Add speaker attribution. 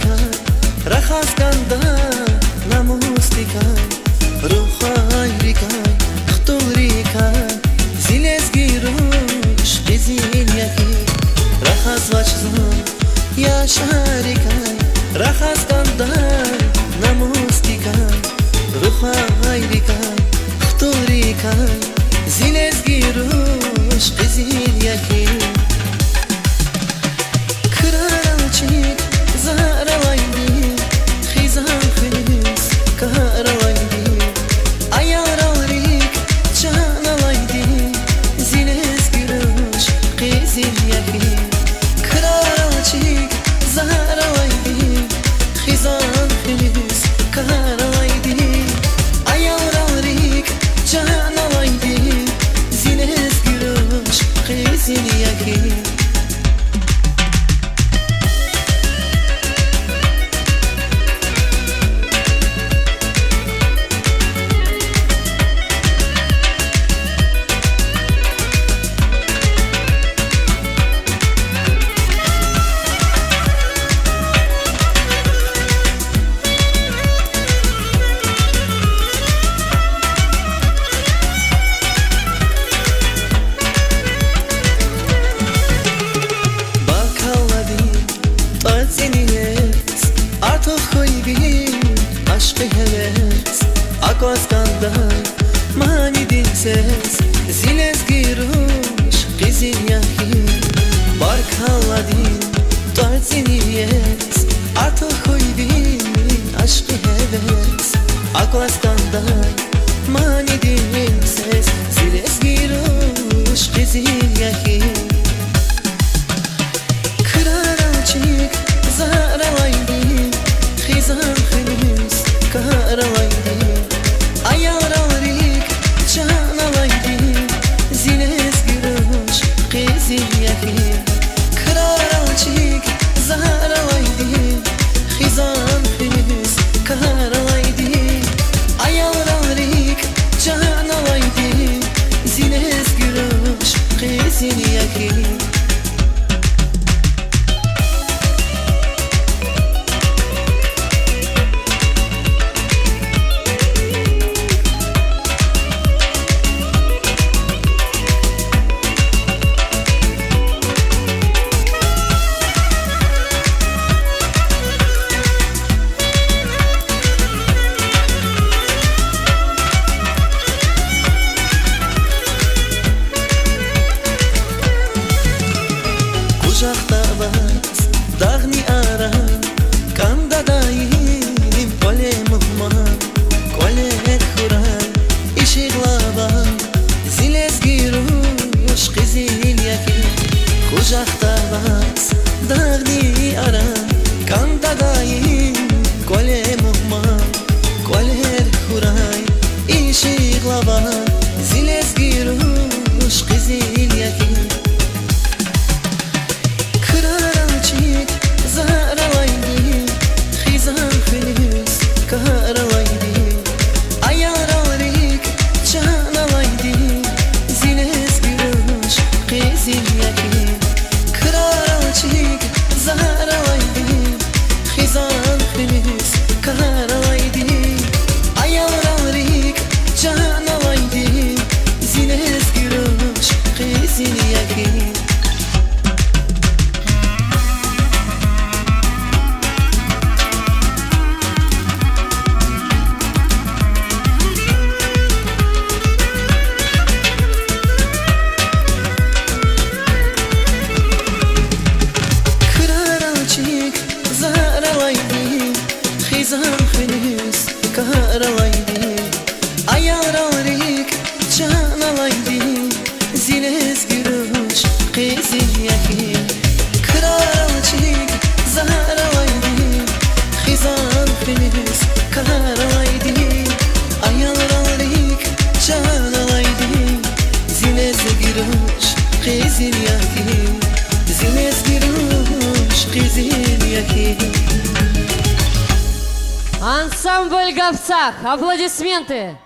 Speaker 1: rikay, rachazganda namustikay, ruchay rikay, khtul rikay, zilez girush qizil yaki, rachaz vachzon yasharikay, rachazganda namustikay, ruchay rikay, khtul rikay, zilez girush qizil yaki. Akoskanday mani dinses zilez girush qizil yaki bark haladin tarziniyes artık koydin aşkı heves Akoskanday mani dinses zilez girush qizil yaki Kıraracık zaralaydi khizan khimiz karalaydi Ayararik canalaydi zilez girush qizil yaki Kıraracık zaralaydi khizan khimiz karalaydi Ayararik canalaydi zilez girush qizil yaki Kucaktabas dağni ara Kanda dayim kole muhman Kole khuray işiqlaban Zilez girush qizil yaki Kucaktabas dağni ara Kanda dayim kole muhman Kole khuray işiqlaban Zilez girush qizil yaki Khizan khiniz karalaydi Ayararik canalaydi Zilez girush qizil yaki Kıraracık zaralaydi Khizan khiniz karalaydi Ayararik canalaydi Zilez girush qizil yaki Zilez girush qizil yaki
Speaker 2: Ансамбль Говцах. Аплодисменты.